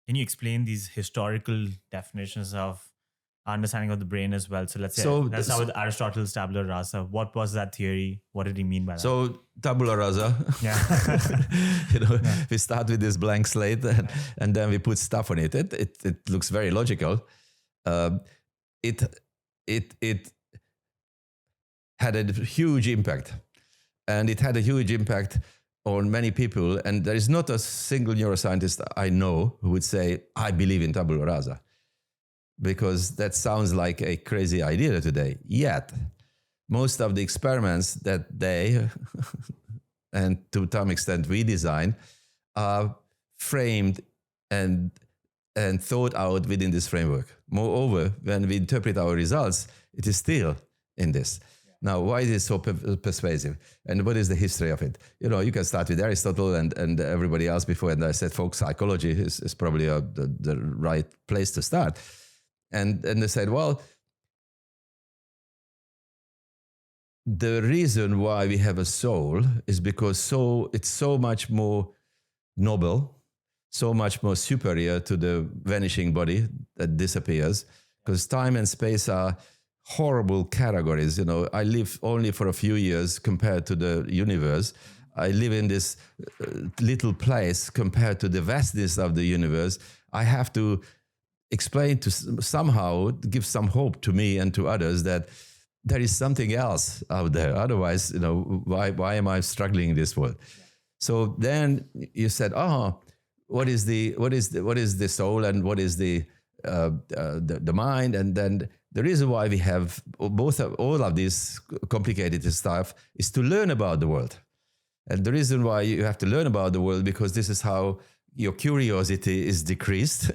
Can you explain these historical definitions of understanding of the brain as well? So let's say let's start with Aristotle's tabula rasa. What was that theory? What did he mean by that? So tabula rasa. Yeah. We start with this blank slate and then we put stuff on it. It looks very logical. It had a huge impact, and it had a huge impact on many people. And there is not a single neuroscientist I know who would say, I believe in tabula rasa, because that sounds like a crazy idea today. Yet, most of the experiments that they, and to some extent we design, are framed and thought out within this framework. Moreover, when we interpret our results, it is still in this. Now, why is it so persuasive? And what is the history of it? You can start with Aristotle and everybody else before, and I said folk psychology is probably the right place to start. And they said, well, the reason why we have a soul is because it's so much more noble, so much more superior to the vanishing body that disappears, because time and space are horrible categories. I live only for a few years compared to the universe. I live in this little place compared to the vastness of the universe. I have to explain to somehow give some hope to me and to others that there is something else out there. Otherwise, why am I struggling in this world? So then you said, what is the soul and what is the mind? And then the reason why we have all of this complicated stuff is to learn about the world. And the reason why you have to learn about the world, because this is how your curiosity is decreased.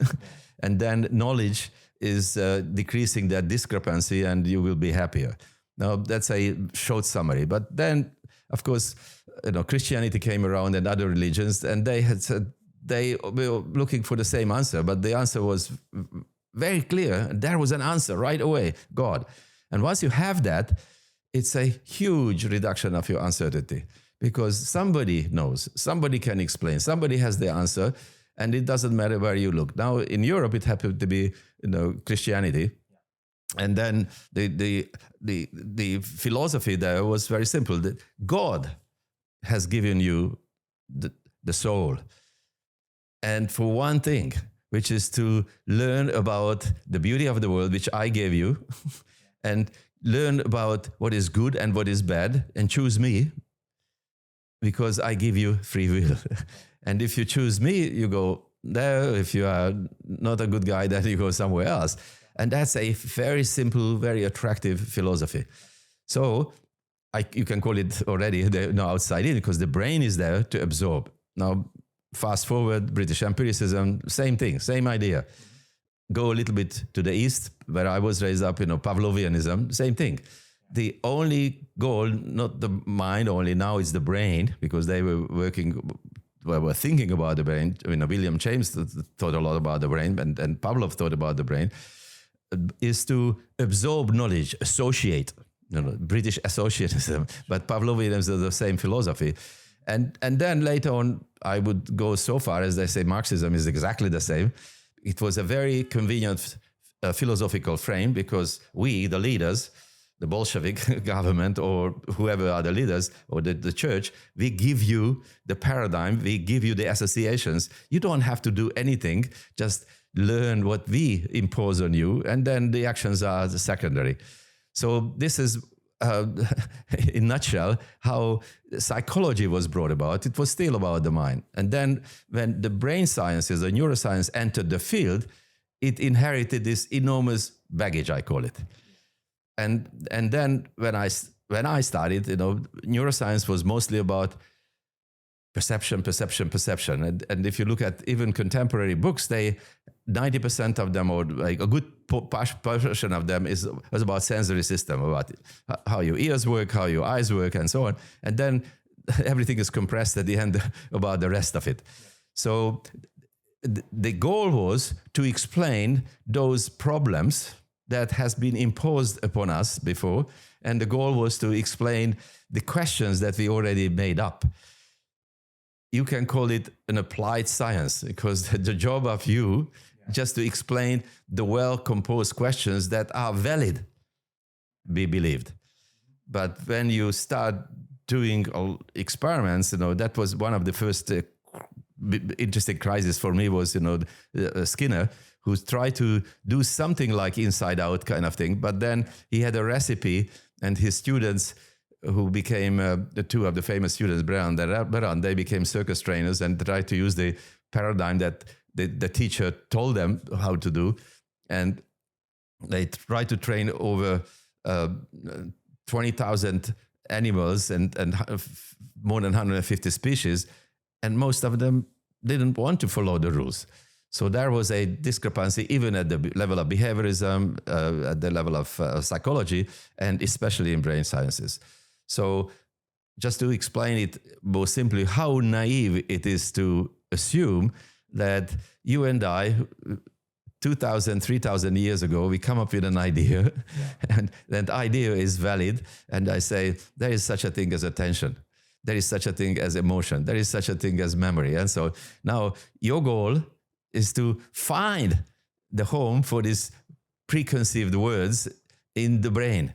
And then knowledge is decreasing that discrepancy, and you will be happier. Now, that's a short summary. But then, of course, Christianity came around and other religions, and they had said they were looking for the same answer, but the answer was very clear. There was an answer right away, God. And once you have that, it's a huge reduction of your uncertainty, because somebody knows, somebody can explain, somebody has the answer, and it doesn't matter where you look. Now, in Europe, it happened to be Christianity. And then the philosophy there was very simple. That God has given you the soul. And for one thing, which is to learn about the beauty of the world, which I gave you, and learn about what is good and what is bad, and choose me, because I give you free will. And if you choose me, you go there. If you are not a good guy, then you go somewhere else. And that's a very simple, very attractive philosophy. So you can call it already outside in, because the brain is there to absorb. Now, fast forward, British empiricism, same thing, same idea. Go a little bit to the east, where I was raised up, Pavlovianism, same thing. The only goal, not the mind only, now it's the brain, because they were thinking about the brain. William James thought a lot about the brain, and Pavlov thought about the brain, is to absorb knowledge, associate, British associatism, but Pavlovianism is the same philosophy. And then later on, I would go so far as they say Marxism is exactly the same. It was a very convenient philosophical frame, because we, the leaders, the Bolshevik government or whoever are the leaders, or the church, we give you the paradigm, we give you the associations. You don't have to do anything, just learn what we impose on you, and then the actions are secondary. So this is, in a nutshell, how psychology was brought about. It was still about the mind. And then when the brain sciences, the neuroscience entered the field, it inherited this enormous baggage, I call it. And then when I started, neuroscience was mostly about perception. And if you look at even contemporary books, 90% of them, or like a good portion of them, was about sensory system, about how your ears work, how your eyes work, and so on. And then everything is compressed at the end about the rest of it. So the goal was to explain those problems that has been imposed upon us before, and the goal was to explain the questions that we already made up. you can call it an applied science, because the job of you just to explain the well-composed questions that are valid, be believed. But when you start doing experiments, that was one of the first interesting crises for me was, Skinner, who tried to do something like inside out kind of thing. But then he had a recipe, and his students, who became the two of the famous students, Baran, they became circus trainers and tried to use the paradigm that the teacher told them how to do. And they tried to train over 20,000 animals and more than 150 species. And most of them didn't want to follow the rules. So there was a discrepancy even at the level of behaviorism, at the level of psychology, and especially in brain sciences. So just to explain it more simply, how naive it is to assume that you and I, 2,000, 3,000 years ago, we come up with an idea, and that idea is valid. And I say, there is such a thing as attention. There is such a thing as emotion. There is such a thing as memory. And so now your goal is to find the home for these preconceived words in the brain.